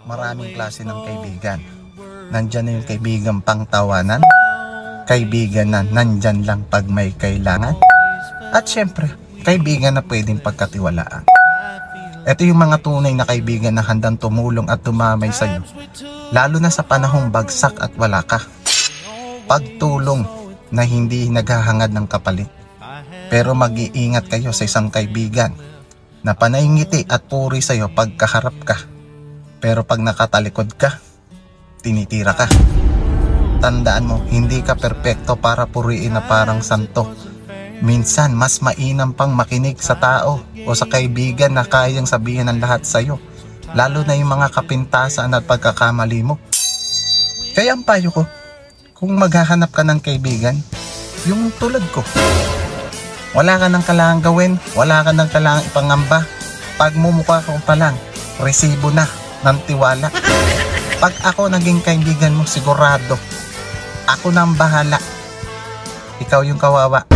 Maraming klase ng kaibigan. Nandyan na yung kaibigan pangtawanan, kaibigan na nandyan lang pag may kailangan, at syempre, kaibigan na pwedeng pagkatiwalaan. Ito yung mga tunay na kaibigan na handang tumulong at tumamay sa'yo, lalo na sa panahong bagsak at wala ka. Pagtulong na hindi naghahangad ng kapalit. Pero mag-iingat kayo sa isang kaibigan na panay ngiti at puri sa'yo pagkaharap ka. Pero pag nakatalikod ka, tinitira ka. Tandaan mo, hindi ka perpekto para puriin na parang santo. Minsan, mas mainam pang makinig sa tao o sa kaibigan na kayang sabihin ng lahat sa'yo. Lalo na yung mga kapintasan at pagkakamali mo. Kaya ang payo ko, kung maghahanap ka ng kaibigan, yung tulad ko. Wala ka nang kailangang gawin, wala ka nang kailangang ipangamba. Pag mumukha ka pa lang, resibo na ng tiwala. Pag ako naging kaibigan mo, sigurado ako nang bahala. Ikaw yung kawawa.